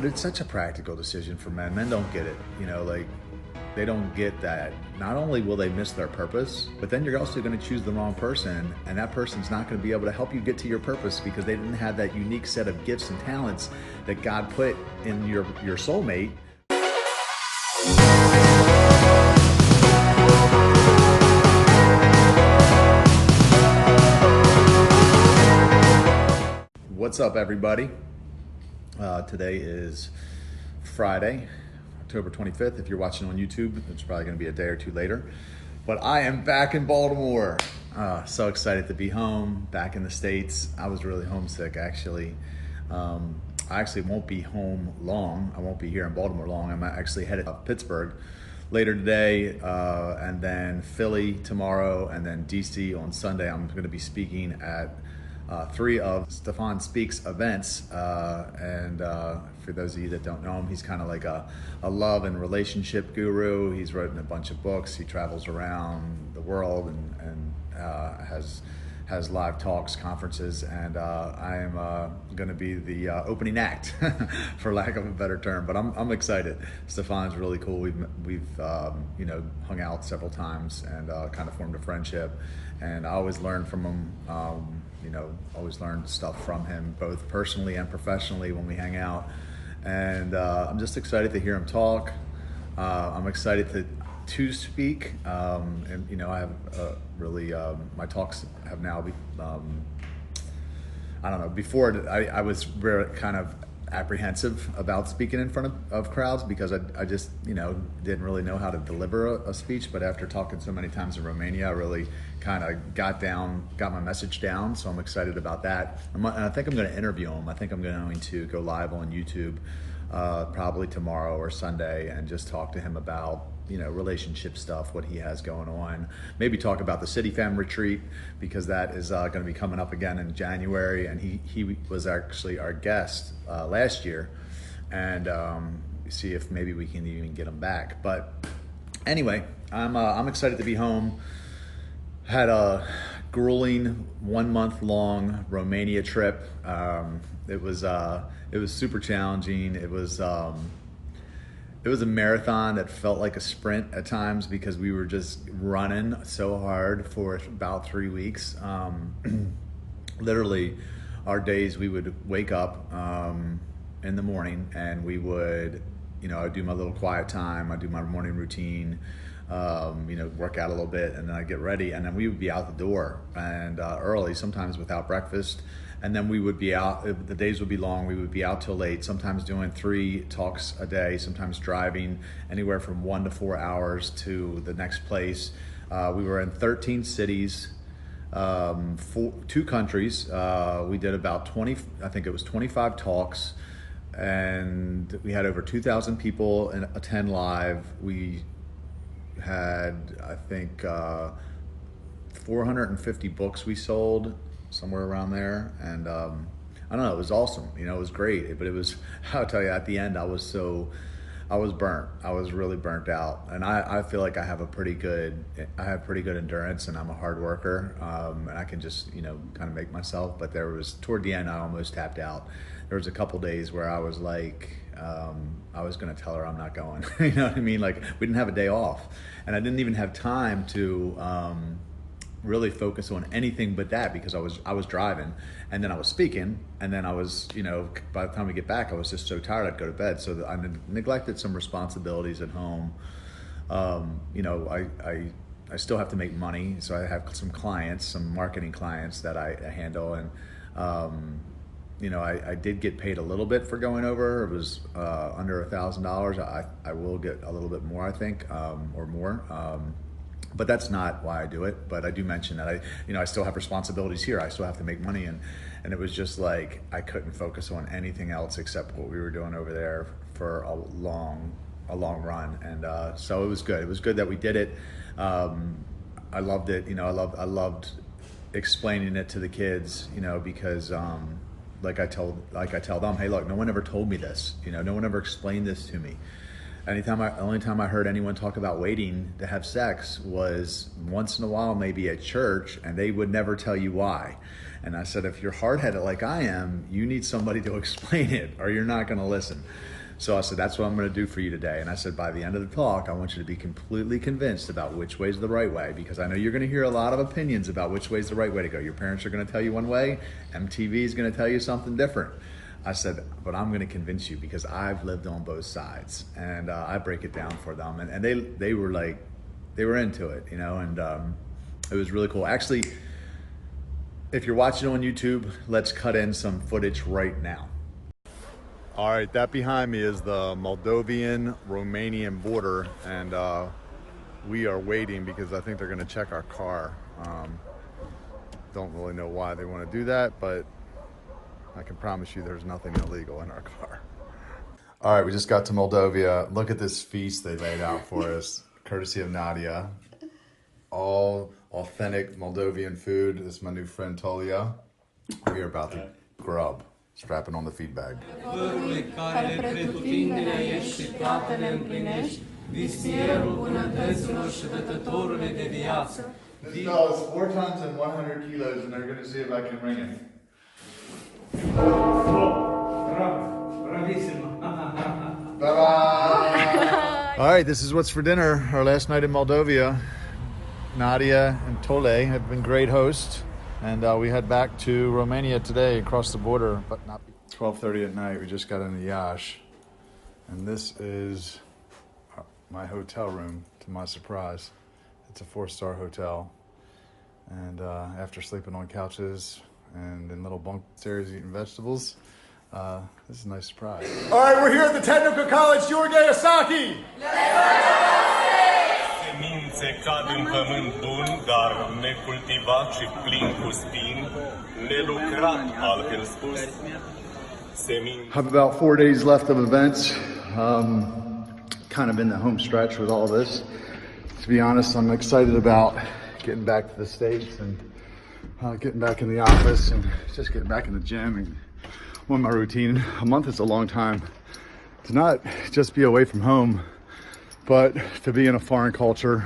But it's such a practical decision for men. Men don't get it, like they don't get that. Not only will they miss their purpose, but then you're also going to choose the wrong person, and that person's not going to be able to help you get to your purpose because they didn't have that unique set of gifts and talents that God put in your soulmate. What's up, everybody? Today is Friday, October 25th. If you're watching on YouTube, it's probably going to be a day or two later. But I am back in Baltimore. So excited to be home, back in the States. I was really homesick, actually. I actually won't be home long. I won't be here in Baltimore long. I'm actually headed to Pittsburgh later today, and then Philly tomorrow, and then DC on Sunday. I'm going to be speaking at 3 of Stefan Speaks events, and for those of you that don't know him, he's kind of like a love and relationship guru. He's written a bunch of books. He travels around the world and has live talks, conferences, and I am going to be the opening act, for lack of a better term. But I'm excited. Stefan's really cool. We've hung out several times and kind of formed a friendship, and I always learn from him. Always learn stuff from him, both personally and professionally when we hang out. And I'm just excited to hear him talk. I'm excited to speak. And I have really, my talks have now I don't know, before I was very kind of apprehensive about speaking in front of crowds because I just, didn't really know how to deliver a speech. But after talking so many times in Romania, I really kind of got my message down. So I'm excited about that. And I think I'm going to interview him. I think I'm going to go live on YouTube probably tomorrow or Sunday and just talk to him about relationship stuff, what he has going on. Maybe talk about the City Fam retreat, because that is going to be coming up again in January, and he was actually our guest last year, and see if maybe we can even get him back. But anyway, I'm excited to be home. Had a grueling 1 month long Romania trip. It was super challenging. It was a marathon that felt like a sprint at times because we were just running so hard for about 3 weeks. Literally, our days, we would wake up in the morning and we would, I'd do my little quiet time, I'd do my morning routine, work out a little bit, and then I'd get ready, and then we would be out the door and early, sometimes without breakfast. And then we would be out, the days would be long, we would be out till late, sometimes doing 3 talks a day, sometimes driving anywhere from 1 to 4 hours to the next place. We were in 13 cities, 2 countries. We did about 25 talks, and we had over 2,000 people attend live. We had, 450 books we sold, somewhere around there, and I don't know, it was awesome. It was great, but it was, I'll tell you, at the end I was burnt. I was really burnt out, and I feel like I have pretty good endurance, and I'm a hard worker, and I can just kind of make myself. But toward the end I almost tapped out. There was a couple days where I was like, I was going to tell her I'm not going. You know what I mean? Like, we didn't have a day off, and I didn't even have time to really focus on anything but that, because I was driving, and then I was speaking, and then I was, by the time we get back, I was just so tired I'd go to bed. So I neglected some responsibilities at home. I still have to make money, so I have some clients, some marketing clients that I handle, and I did get paid a little bit for going over. It was under $1,000. I will get a little bit more, I think, or more. But that's not why I do it. But I do mention that I still have responsibilities here. I still have to make money, and it was just like I couldn't focus on anything else except what we were doing over there for a long run. And so it was good. It was good that we did it. I loved it. I loved explaining it to the kids. Because like I tell them, hey, look, no one ever told me this. No one ever explained this to me. The only time I heard anyone talk about waiting to have sex was once in a while, maybe at church, and they would never tell you why. And I said, if you're hard-headed like I am, you need somebody to explain it, or you're not going to listen. So I said, that's what I'm going to do for you today. And I said, by the end of the talk, I want you to be completely convinced about which way is the right way, because I know you're going to hear a lot of opinions about which way is the right way to go. Your parents are going to tell you one way, MTV is going to tell you something different. I said, but I'm going to convince you because I've lived on both sides, and I break it down for them. And they were like, they were into it, you know, and it was really cool. Actually, if you're watching on YouTube, let's cut in some footage right now. All right, that behind me is the Moldovan-Romanian border, and we are waiting because I think they're gonna check our car. Don't really know why they wanna do that, but I can promise you there's nothing illegal in our car. All right, we just got to Moldova. Look at this feast they laid out for us, courtesy of Nadia. All authentic Moldovan food. This is my new friend Tolia. We are about to grub. Strapping on the feed bag. This bell is 4 tons and 100 kilos, and they're going to see if I can ring it. Bye-bye. All right, this is what's for dinner. Our last night in Moldova. Nadia and Tole have been great hosts. And we head back to Romania today, across the border, but not 12:30 at night. We just got in the Yash, and this is my hotel room. To my surprise, it's a 4-star hotel. And after sleeping on couches and in little bunk chairs eating vegetables, this is a nice surprise. All right, we're here at the Technical College Gheorghe Isaki. Semințe cad în pământ bun, dar necultivat și plin cu spini, nelucrat, altfel spus. Have about 4 days left of events. Kind of in the home stretch with all this. To be honest, I'm excited about getting back to the States and getting back in the office and just getting back in the gym and on my routine. A month is a long time to not just be away from home, but to be in a foreign culture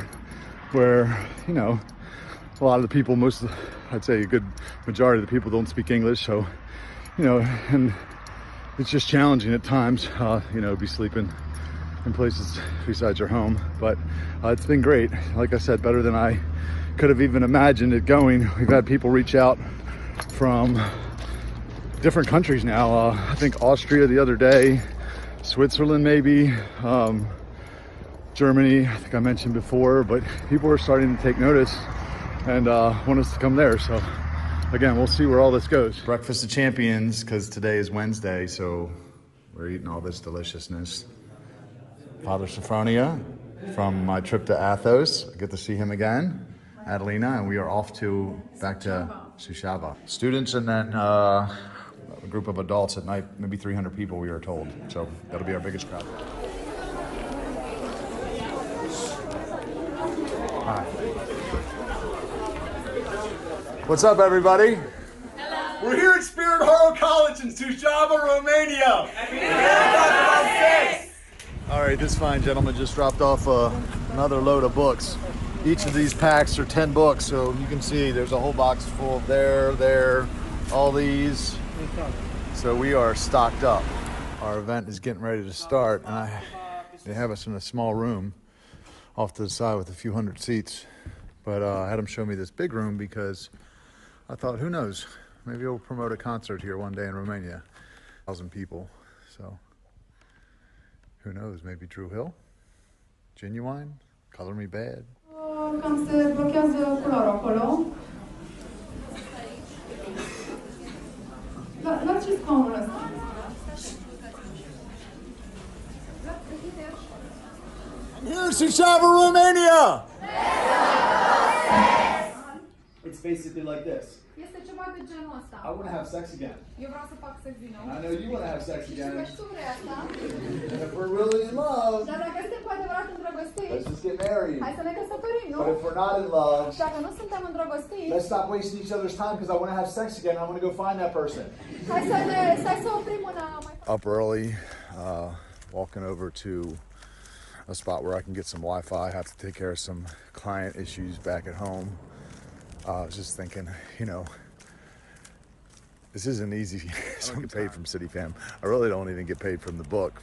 where, you know, a lot of the people, I'd say a good majority of the people don't speak English. So, you know, and it's just challenging at times, you know, be sleeping in places besides your home. But it's been great. Like I said, better than I could have even imagined it going. We've had people reach out from different countries now. I think Austria the other day, Switzerland maybe, Germany, I think I mentioned before, but people are starting to take notice and want us to come there. So again, we'll see where all this goes. Breakfast of Champions, because today is Wednesday, so we're eating all this deliciousness. Father Sophronia from my trip to Athos. I get to see him again, Adelina, and we are off back to Suceava. Students and then a group of adults at night, maybe 300 people we are told. So that'll be our biggest crowd. Hi. What's up, everybody? Hello. We're here at Spirit Haro College in Suceava, Romania. And we're here to talk about sex. All right, this fine gentleman just dropped off another load of books. Each of these packs are 10 books, so you can see there's a whole box full of there, all these. So we are stocked up. Our event is getting ready to start, and they have us in a small room off to the side with a few hundred seats. But I had them show me this big room because I thought, who knows? Maybe we'll promote a concert here one day in Romania. 1,000 people, so who knows? Maybe Drew Hill, Genuine, Color Me Bad. Cam se blochează culoarea acolo. La ce scaunul ăsta? Here in Suceava, Romania! It's basically like this. Este ceva de genul ăsta. I want to have sex again. Eu vreau să fac sex din nou. I know you want to have sex again. Și tu vrei asta. And if we're really in love, dar dacă suntem cu adevărat îndrăgostiți, let's just get married. Hai să ne căsătorim, nu? But if we're not in love, dacă nu suntem îndrăgostiți, let's stop wasting each other's time because I want to have sex again. I want to go find that person. Hai să oprim una mai. Up early, walking over to a spot where I can get some Wi-Fi. I have to take care of some client issues back at home. I was just thinking, you know, this isn't easy. I don't get paid from City Fam. I really don't even get paid from the book.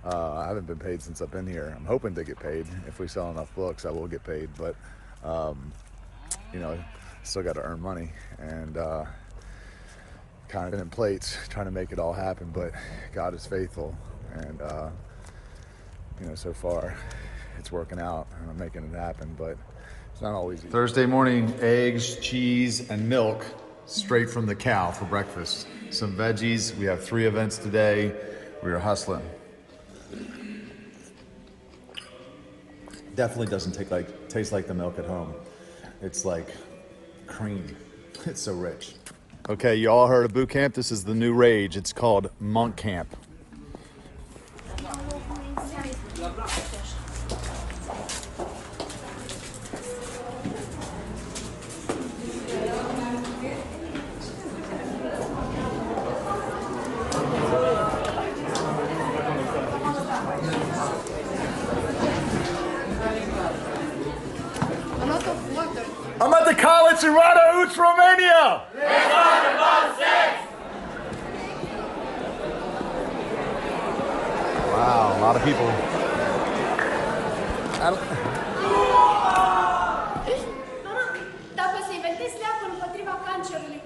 I haven't been paid since I've been here. I'm hoping to get paid. If we sell enough books, I will get paid. But, you know, still got to earn money. And kind of in plates, trying to make it all happen. But God is faithful. And, you know, so far it's working out. And I'm making it happen. But it's not always easy. Thursday morning, eggs, cheese, and milk straight from the cow for breakfast. Some veggies. We have 3 events today. We are hustling. Definitely doesn't taste like the milk at home. It's like cream. It's so rich. Okay, you all heard of boot camp? This is the new rage. It's called monk camp. I'm at the college in Rada, Romania! Let's talk about sex! Wow, a lot of people. Mama, dacă o să inventez leacul împotriva cancerului,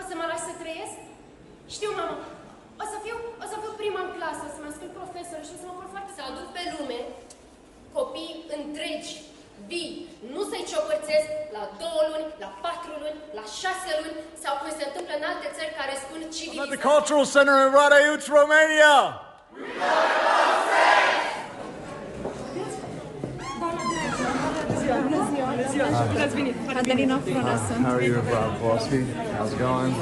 o să mă lași să trăiesc? Știu, mama. O să fiu prima în clasă, o să mă ascult profesorul și o să mă vor foarte să aduc pe lume copii întregi, vii, nu să-i ciopărțesc la 2 luni, la 4 luni, la 6 luni sau cum se întâmplă în alte țări care spun civilizație. At the Cultural Center in Rada, Romania! How are you, Kowalski? How's it going?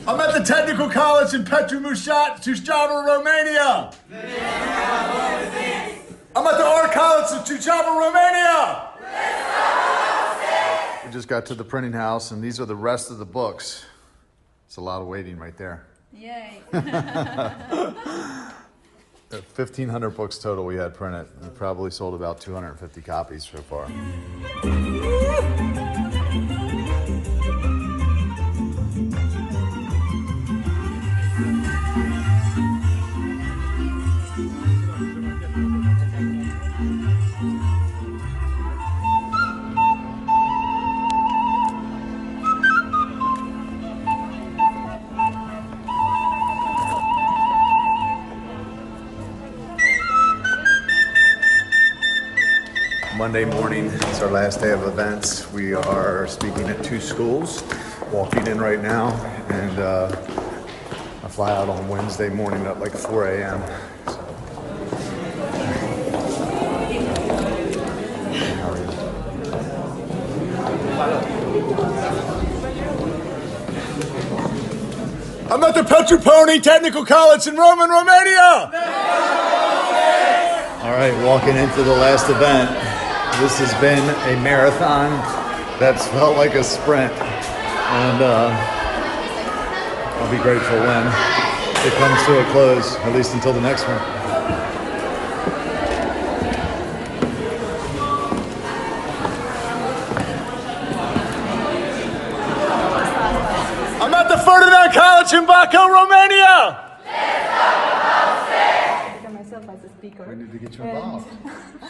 I'm at the Technical College in Suceava, Romania. I'm at the Art College in Suceava, Romania. We just got to the printing house, and these are the rest of the books. It's a lot of waiting right there. Yay. 1,500 books total we had printed. We probably sold about 250 copies so far. Monday morning, it's our last day of events. We are speaking at 2 schools, walking in right now, and I fly out on Wednesday morning at like 4 a.m. So. I'm at the Petroponi Technical College in Rome, Romania! All right, walking into the last event. This has been a marathon that's felt like a sprint, and I'll be grateful when it comes to a close, at least until the next one. I'm at the Ferdinand College in Baku, Romania! We need to get you involved.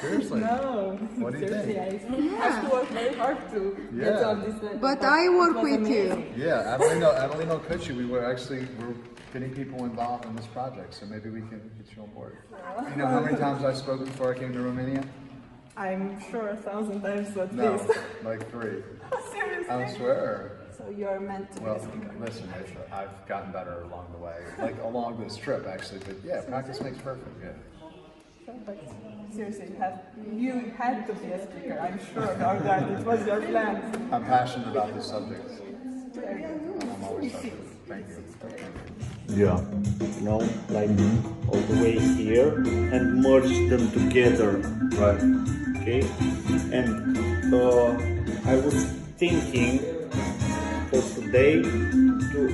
Seriously. No. What do you think? I have to work very hard to get on this level. But I work with you. Yeah, Adelino Cucci, we're getting people involved in this project, so maybe we can get you on board. You know how many times I spoke before I came to Romania? I'm sure 1,000 times at No, least. like 3. Seriously? I swear. So you're meant to be a speaker. Listen, I've gotten better along the way, like along this trip actually, but yeah, practice makes perfect, yeah. But seriously, you had to be a speaker. I'm sure about that. It was your plan. I'm passionate about this subject. I'm always passionate. Thank you. Yeah. You know, like all the way here and merge them together. Right. Okay. And I was thinking for today,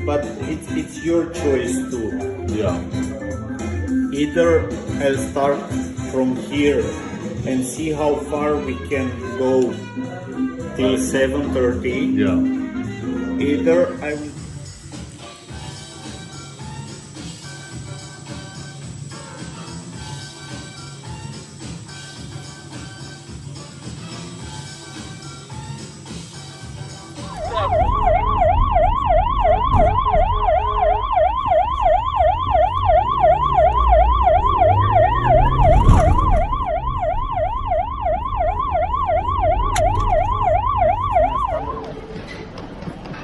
but it's your choice too. Yeah. Either I'll start from here and see how far we can go till 7:30. Yeah. Either I will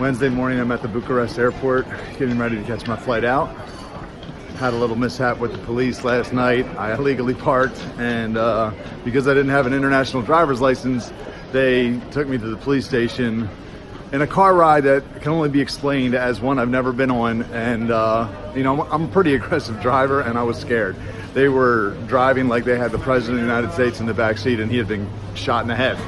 Wednesday morning, I'm at the Bucharest airport, getting ready to catch my flight out. Had a little mishap with the police last night. I illegally parked, and because I didn't have an international driver's license, they took me to the police station in a car ride that can only be explained as one I've never been on. And you know, I'm a pretty aggressive driver, and I was scared. They were driving like they had the President of the United States in the back seat, and he had been shot in the head.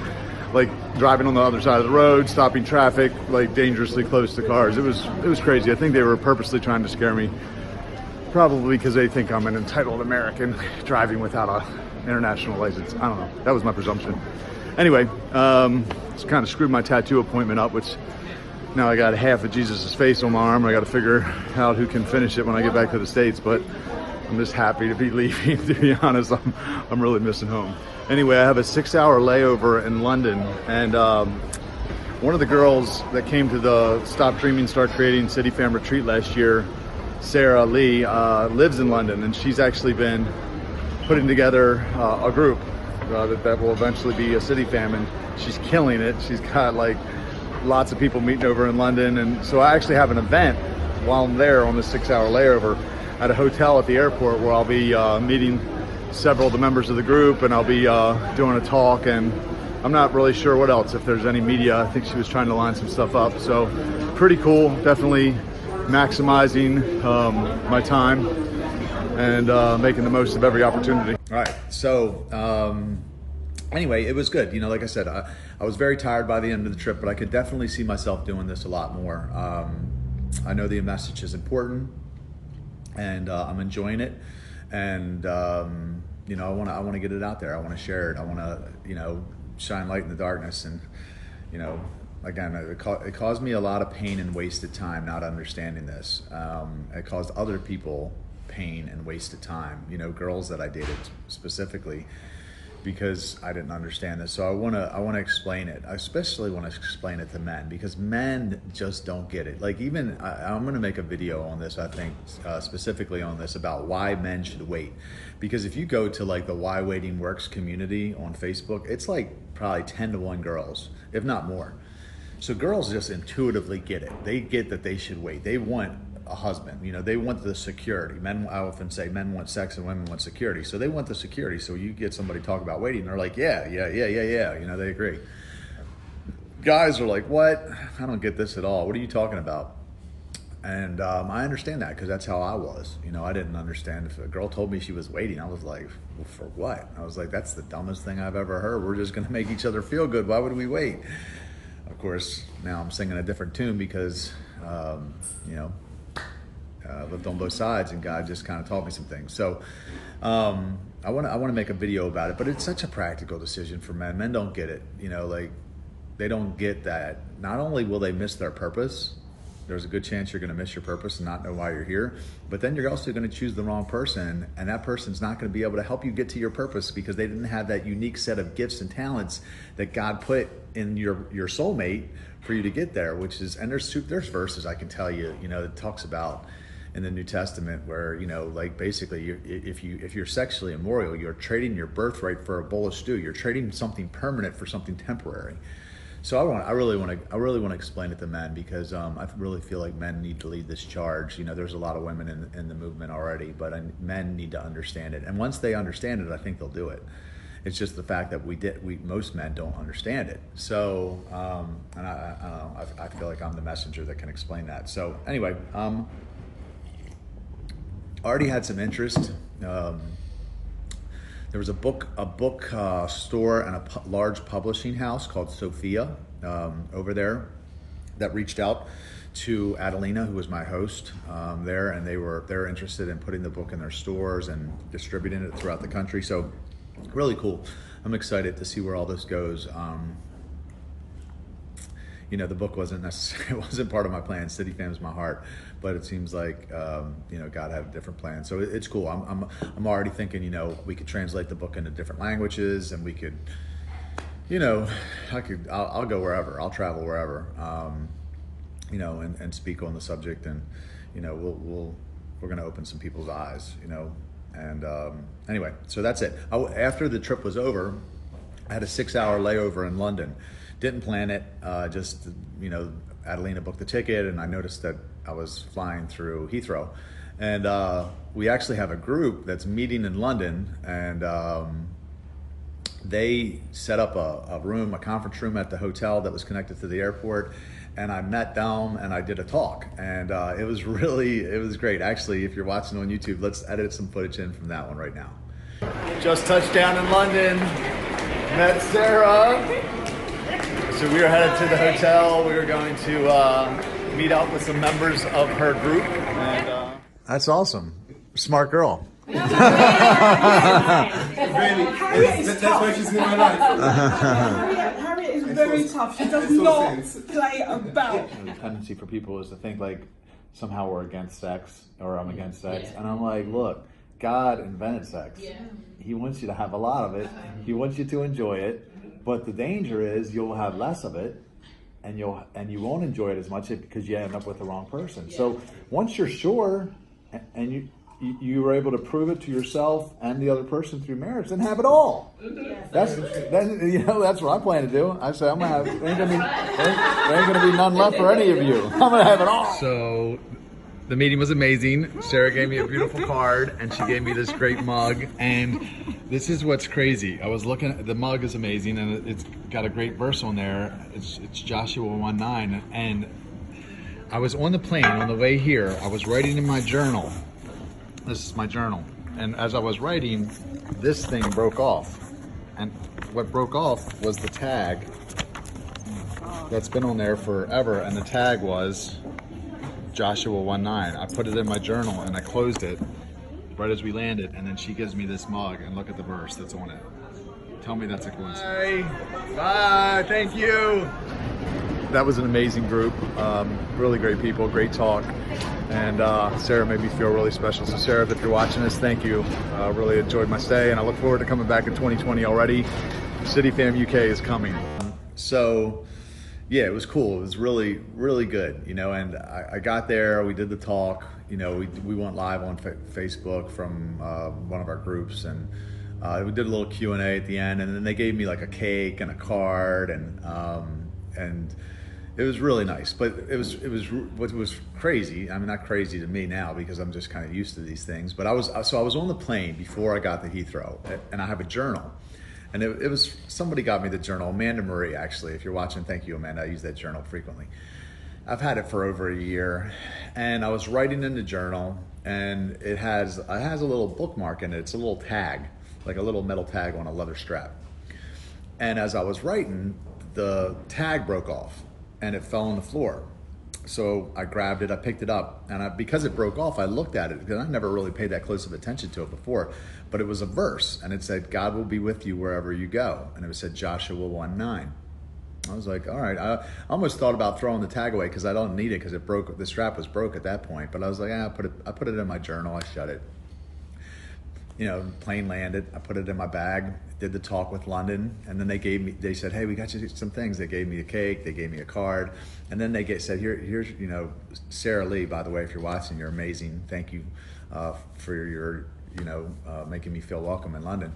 Like driving on the other side of the road, stopping traffic, like dangerously close to cars. It was crazy. I think they were purposely trying to scare me, probably because they think I'm an entitled American driving without a international license. I don't know. That was my presumption. Anyway, it's kind of screwed my tattoo appointment up, which now I got half of Jesus' face on my arm. I got to figure out who can finish it when I get back to the States, but I'm just happy to be leaving, to be honest. I'm really missing home. Anyway, I have a 6-hour layover in London, and one of the girls that came to the Stop Dreaming, Start Creating City Fam retreat last year, Sarah Lee, lives in London, and she's actually been putting together a group that will eventually be a City Fam, and she's killing it. She's got like lots of people meeting over in London, and so I actually have an event while I'm there on the 6-hour layover at a hotel at the airport where I'll be meeting several of the members of the group, and I'll be doing a talk, and I'm not really sure what else, if there's any media. I think she was trying to line some stuff up, so pretty cool. Definitely maximizing my time and making the most of every opportunity. All right, so anyway, it was good. You know, like I said, I was very tired by the end of the trip, but I could definitely see myself doing this a lot more. I know the message is important, and I'm enjoying it. And you know, I want to get it out there. I want to share it. I want to, you know, shine light in the darkness. And you know, again, it caused me a lot of pain and wasted time not understanding this. It caused other people pain and wasted time. You know, girls that I dated specifically, because I didn't understand this. So I want to explain it. I especially want to explain it to men, because men just don't get it. Like, even I'm going to make a video on this, I think, specifically on this, about why men should wait. Because if you go to like the Why Waiting Works community on Facebook, it's like probably 10-to-1 girls, if not more. So girls just intuitively get it. They get that they should wait. They want a husband, you know, they want the security. Men, I often say, men want sex and women want security. So they want the security. So you get somebody talk about waiting, they're like, yeah, you know, they agree. Guys are like, what? I don't get this at all. What are you talking about? And I understand that, because that's how I was. You know, I didn't understand. If a girl told me she was waiting, I was like, well, for what? I was like, that's the dumbest thing I've ever heard. We're just gonna make each other feel good. Why would we wait? Of course, now I'm singing a different tune, because you know, lived on both sides, and God just kind of taught me some things. So I want to make a video about it, but it's such a practical decision for men. Men don't get it, you know, like they don't get that. Not only will they miss their purpose, there's a good chance you're going to miss your purpose and not know why you're here, but then you're also going to choose the wrong person, and that person's not going to be able to help you get to your purpose, because they didn't have that unique set of gifts and talents that God put in your soulmate for you to get there. Which is, and there's verses I can tell you, you know, that talks about in the New Testament where, you know, like basically if you're sexually immoral, you're trading your birthright for a bowl of stew. You're trading something permanent for something temporary. So I really want to explain it to men, because I really feel like men need to lead this charge. You know, there's a lot of women in the movement already, but men need to understand it. And once they understand it, I think they'll do it. It's just the fact that most men don't understand it. So, and I don't know, I feel like I'm the messenger that can explain that. So anyway, already had some interest. There was a book store and a large publishing house called Sophia over there that reached out to Adelina, who was my host there, and they're interested in putting the book in their stores and distributing it throughout the country. So really cool. I'm excited to see where all this goes. You know, the book wasn't part of my plan. City Fam's my heart, but it seems like you know, God had a different plan. So it's cool. I'm already thinking, you know, we could translate the book into different languages, and we could, you know, I'll go wherever. I'll travel wherever, you know, and speak on the subject, and you know, we're going to open some people's eyes, you know. And anyway, so that's it. After the trip was over, I had a 6-hour layover in London. Didn't plan it, just, you know, Adelina booked the ticket, and I noticed that I was flying through Heathrow. And we actually have a group that's meeting in London, and they set up a room, a conference room at the hotel that was connected to the airport. And I met them and I did a talk, and it was great. Actually, if you're watching on YouTube, let's edit some footage in from that one right now. Just touched down in London, met Sarah. So we were headed to the hotel. We were going to meet up with some members of her group. And that's awesome. Smart girl. Really, that's why she's in my life. Harriet is very tough. She does not play about. The tendency for people is to think like somehow we're against sex or I'm against sex. And I'm like, look, God invented sex. Yeah. He wants you to have a lot of it. He wants you to enjoy it. But the danger is you'll have less of it, and you won't enjoy it as much because you end up with the wrong person. Yeah. So once you're sure and you were able to prove it to yourself and the other person through marriage, then have it all. That's what I plan to do. I say there ain't gonna be none left for any of you. I'm gonna have it all. So the meeting was amazing. Sarah gave me a beautiful card, and she gave me this great mug. And this is what's crazy. I was looking at the mug is amazing, and it's got a great verse on there. It's Joshua 1:9, and I was on the plane on the way here. I was writing in my journal. This is my journal. And as I was writing, this thing broke off. And what broke off was the tag that's been on there forever. And the tag was Joshua 1:9. I put it in my journal and I closed it right as we landed. And then she gives me this mug, and look at the verse that's on it. Tell me that's a coincidence. Bye. Thank you. That was an amazing group. Really great people, great talk. And Sarah made me feel really special. So Sarah, if you're watching this, thank you. Really enjoyed my stay, and I look forward to coming back in 2020 already. City Fam UK is coming. So yeah, it was cool. It was really, really good, and I got there, we did the talk, we went live on Facebook from one of our groups, and we did a little Q&A at the end, and then they gave me like a cake and a card, and it was really nice. But it was what was crazy. I mean, not crazy to me now because I'm just kind of used to these things. But I was on the plane before I got to Heathrow, and I have a journal, and it was somebody got me the journal. Amanda Marie, actually, if you're watching, thank you, Amanda. I use that journal frequently. I've had it for over a year, and I was writing in the journal, and it has a little bookmark in it. It's a little tag, like a little metal tag on a leather strap. And as I was writing, the tag broke off and it fell on the floor. So I grabbed it, I picked it up, and because it broke off, I looked at it because I never really paid that close of attention to it before. But it was a verse, and it said, "God will be with you wherever you go." And it said Joshua 1:9. I was like, all right. I almost thought about throwing the tag away because I don't need it because it broke. The strap was broke at that point. But I was like, I put it in my journal. I shut it. Plane landed. I put it in my bag. Did the talk with London, and then they said, hey, we got you some things. They gave me a cake. They gave me a card, and then they said, here's Sarah Lee. By the way, if you're watching, you're amazing. Thank you for your making me feel welcome in London.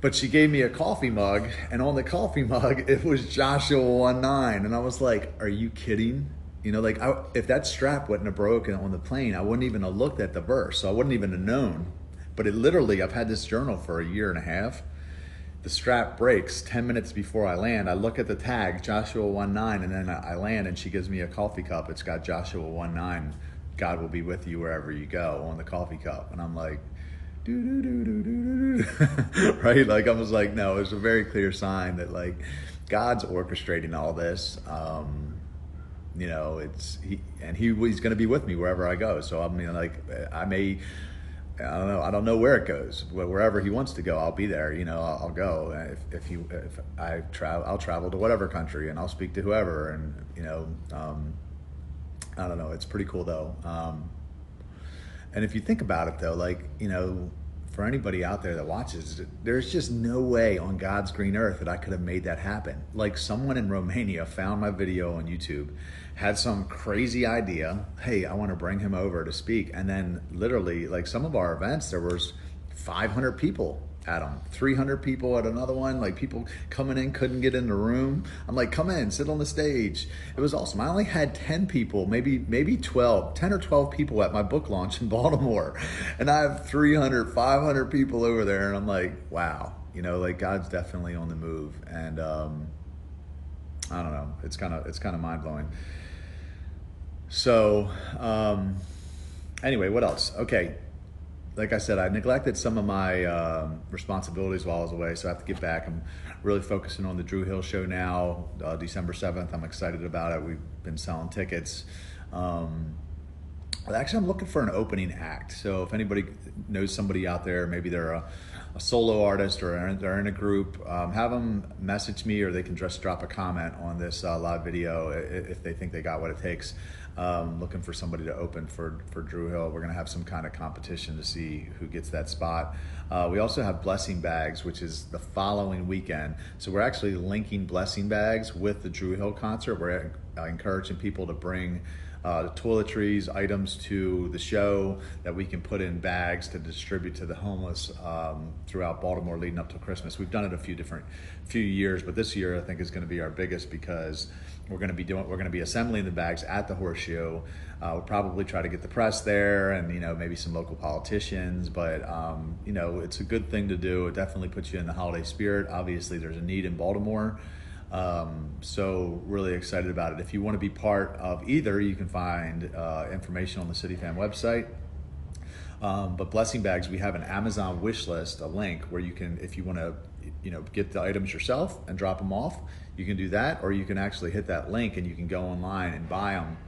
But she gave me a coffee mug, and on the coffee mug, it was Joshua 1:9. And I was like, are you kidding? If that strap wouldn't have broken on the plane, I wouldn't even have looked at the verse. So I wouldn't even have known. But it literally, I've had this journal for a year and a half. The strap breaks 10 minutes before I land. I look at the tag, Joshua 1:9, and then I land, and she gives me a coffee cup. It's got Joshua 1:9. God will be with you wherever you go on the coffee cup. And I'm like, right? I was like, no, it's a very clear sign that God's orchestrating all this. He's going to be with me wherever I go. So I don't know where it goes. Wherever he wants to go, I'll be there. I'll go. I'll travel to whatever country, and I'll speak to whoever. And I don't know. It's pretty cool though. And if you think about it though, for anybody out there that watches, there's just no way on God's green earth that I could have made that happen. Someone in Romania found my video on YouTube, had some crazy idea, hey, I want to bring him over to speak. And then literally, some of our events, there was 500 people at them. 300 people at another one, like people coming in, couldn't get in the room. I'm like, come in, sit on the stage. It was awesome. I only had 10 people, maybe 12, 10 or 12 people at my book launch in Baltimore. And I have 300, 500 people over there. And I'm like, wow, you know, like God's definitely on the move. And I don't know, it's kind of mind blowing. So anyway, what else? Okay. Like I said, I neglected some of my responsibilities while I was away, so I have to get back. I'm really focusing on the Drew Hill show now, December 7th. I'm excited about it. We've been selling tickets. Actually, I'm looking for an opening act. So if anybody knows somebody out there, maybe they're a solo artist or they're in a group, have them message me, or they can just drop a comment on this live video if they think they got what it takes. Looking for somebody to open for Drew Hill. We're going to have some kind of competition to see who gets that spot. We also have blessing bags, which is the following weekend. So we're actually linking blessing bags with the Drew Hill concert. We're encouraging people to bring toiletries, items to the show that we can put in bags to distribute to the homeless throughout Baltimore leading up to Christmas. We've done it a few years, but this year I think is going to be our biggest, because we're going to be assembling the bags at the Horseshoe. We'll probably try to get the press there, and maybe some local politicians, but it's a good thing to do. It definitely puts you in the holiday spirit. Obviously there's a need in Baltimore. So really excited about it. If you want to be part of either, you can find information on the CityFam website. But blessing bags, we have an Amazon wish list, a link where you can, if you want to, get the items yourself and drop them off, you can do that, or you can actually hit that link and you can go online and buy them.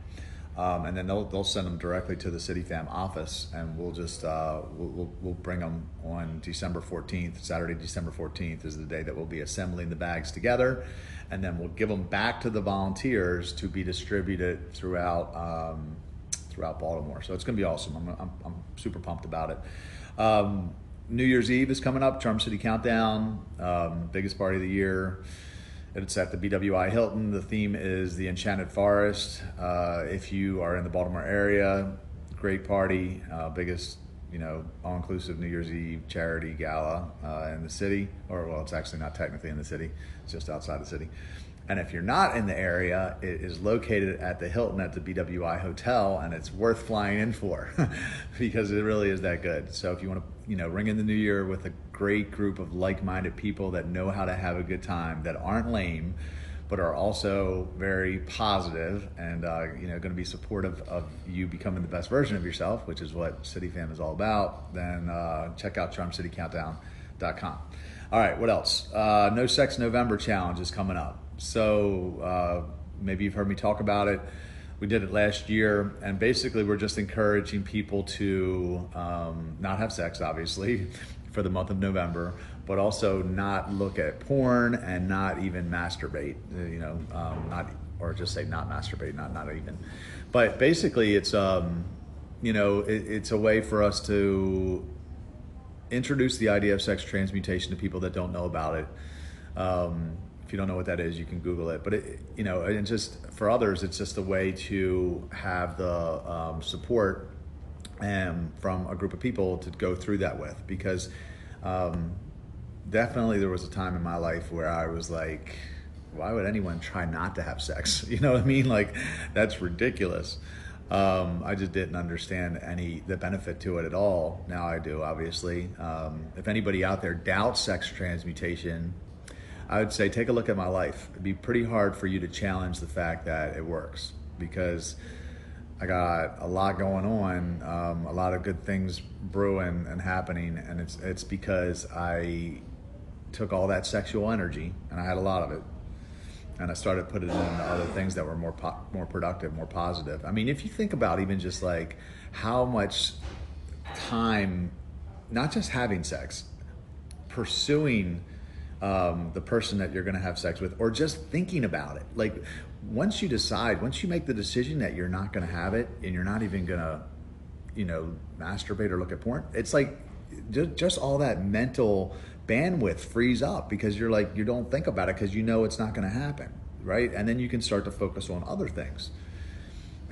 And then they'll send them directly to the CityFam office, and we'll just we'll bring them on December 14th. Saturday, December 14th is the day that we'll be assembling the bags together, and then we'll give them back to the volunteers to be distributed throughout Baltimore. So it's going to be awesome. I'm super pumped about it. New Year's Eve is coming up. Charm City Countdown, biggest party of the year. It's at the BWI Hilton. The theme is the Enchanted Forest. If you are in the Baltimore area, great party, biggest, all-inclusive New Year's Eve charity gala in the city. Or, well, it's actually not technically in the city. It's just outside the city. And if you're not in the area, it is located at the Hilton at the BWI Hotel, and it's worth flying in for because it really is that good. So if you want to, ring in the new year with a great group of like-minded people that know how to have a good time, that aren't lame, but are also very positive and, going to be supportive of you becoming the best version of yourself, which is what CityFam is all about, then check out charmcitycountdown.com. All right, what else? No Sex November challenge is coming up. So maybe you've heard me talk about it. We did it last year, and basically we're just encouraging people to not have sex, obviously, for the month of November, but also not look at porn and not even masturbate, or just say not masturbate, not even. But basically it's, it's a way for us to introduce the idea of sex transmutation to people that don't know about it. If you don't know what that is, you can Google it. But and just for others, it's just a way to have the support from a group of people to go through that with. Because definitely there was a time in my life where I was like, why would anyone try not to have sex? You know what I mean? Like, that's ridiculous. I just didn't understand the benefit to it at all. Now I do, obviously. If anybody out there doubts sex transmutation, I would say take a look at my life. It'd be pretty hard for you to challenge the fact that it works, because I got a lot going on, a lot of good things brewing and happening, and it's because I took all that sexual energy, and I had a lot of it, and I started putting it into other things that were more productive, more positive. I mean, if you think about even just like how much time, not just having sex, pursuing the person that you're going to have sex with, or just thinking about it. Like, once you make the decision that you're not going to have it, and you're not even going to, masturbate or look at porn, it's like just all that mental bandwidth frees up, because you're like, you don't think about it because it's not going to happen, right? And then you can start to focus on other things.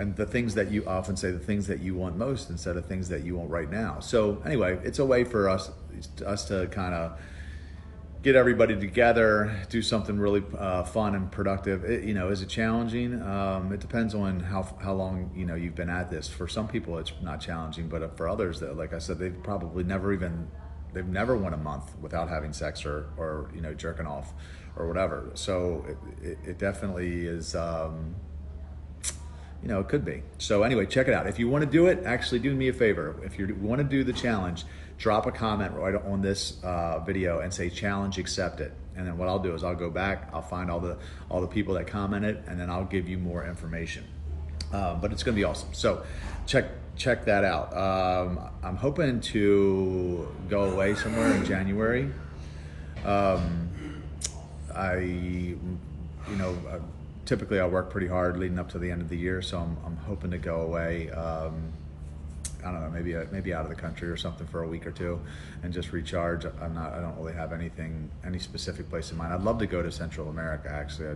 and the things that you often say, the things that you want most instead of things that you want right now. So anyway, it's a way for us to kind of get everybody together, do something really fun and productive. Is it challenging? It depends on how long you've been at this. For some people, it's not challenging, but for others, that, like I said, they've probably never went a month without having sex or jerking off or whatever. So it definitely is. It could be. So anyway, check it out. If you want to do it, actually do me a favor. If you want to do the challenge, drop a comment right on this video and say challenge accepted. And then what I'll do is I'll go back, I'll find all the people that commented, and then I'll give you more information. But it's going to be awesome. So check that out. I'm hoping to go away somewhere in January. Typically I work pretty hard leading up to the end of the year, so I'm hoping to go away. I don't know, maybe out of the country or something for a week or two, and just recharge. I don't really have any specific place in mind. I'd love to go to Central America. Actually,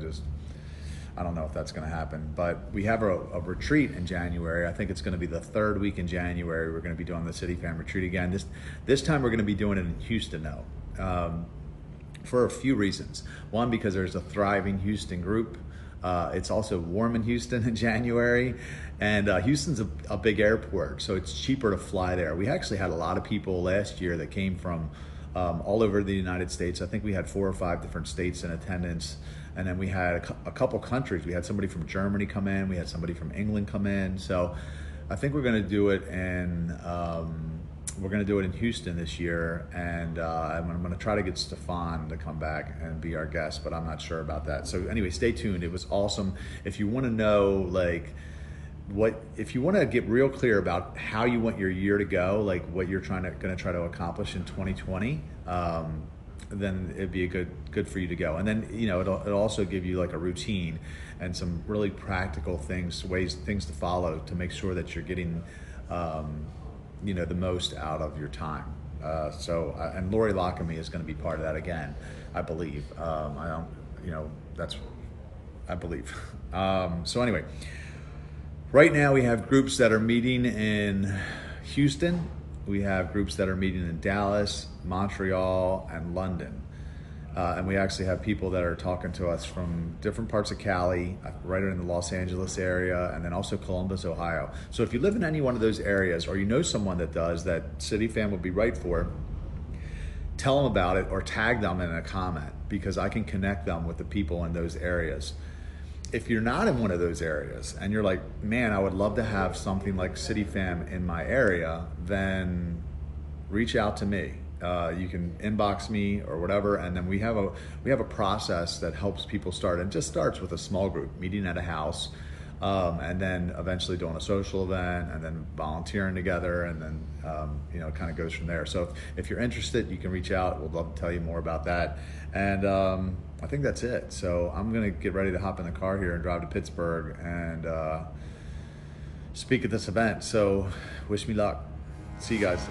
I don't know if that's going to happen. But we have a retreat in January. I think it's going to be the third week in January. We're going to be doing the City Fam retreat again. This time we're going to be doing it in Houston, though, for a few reasons. One, because there's a thriving Houston group. It's also warm in Houston in January, and Houston's a big airport, so it's cheaper to fly there. We actually had a lot of people last year that came from all over the United States. I think we had 4 or 5 different states in attendance, and then we had a couple countries. We had somebody from Germany come in, we had somebody from England come in. So I think we're going to do it in Houston this year, and I'm going to try to get Stefan to come back and be our guest, but I'm not sure about that. So anyway, stay tuned. It was awesome. If you want to know, if you want to get real clear about how you want your year to go, like what you're going to try to accomplish in 2020, then it'd be good for you to go. And then it'll also give you like a routine and some really practical things to follow to make sure that you're getting the most out of your time. And Lori Lockamy is going to be part of that again, I believe. I believe. So anyway, right now we have groups that are meeting in Houston. We have groups that are meeting in Dallas, Montreal, and London. And we actually have people that are talking to us from different parts of Cali, right in the Los Angeles area, and then also Columbus, Ohio. So if you live in any one of those areas, or you know someone that does, that City Fam would be right for, tell them about it or tag them in a comment, because I can connect them with the people in those areas. If you're not in one of those areas and you're like, man, I would love to have something like City Fam in my area, then reach out to me. You can inbox me or whatever, and then we have a process that helps people start, and just starts with a small group meeting at a house, and then eventually doing a social event, and then volunteering together, and then it kind of goes from there. So if you're interested, you can reach out. We'd love to tell you more about that. And I think that's it. So I'm gonna get ready to hop in the car here and drive to Pittsburgh and speak at this event. So wish me luck. See you guys.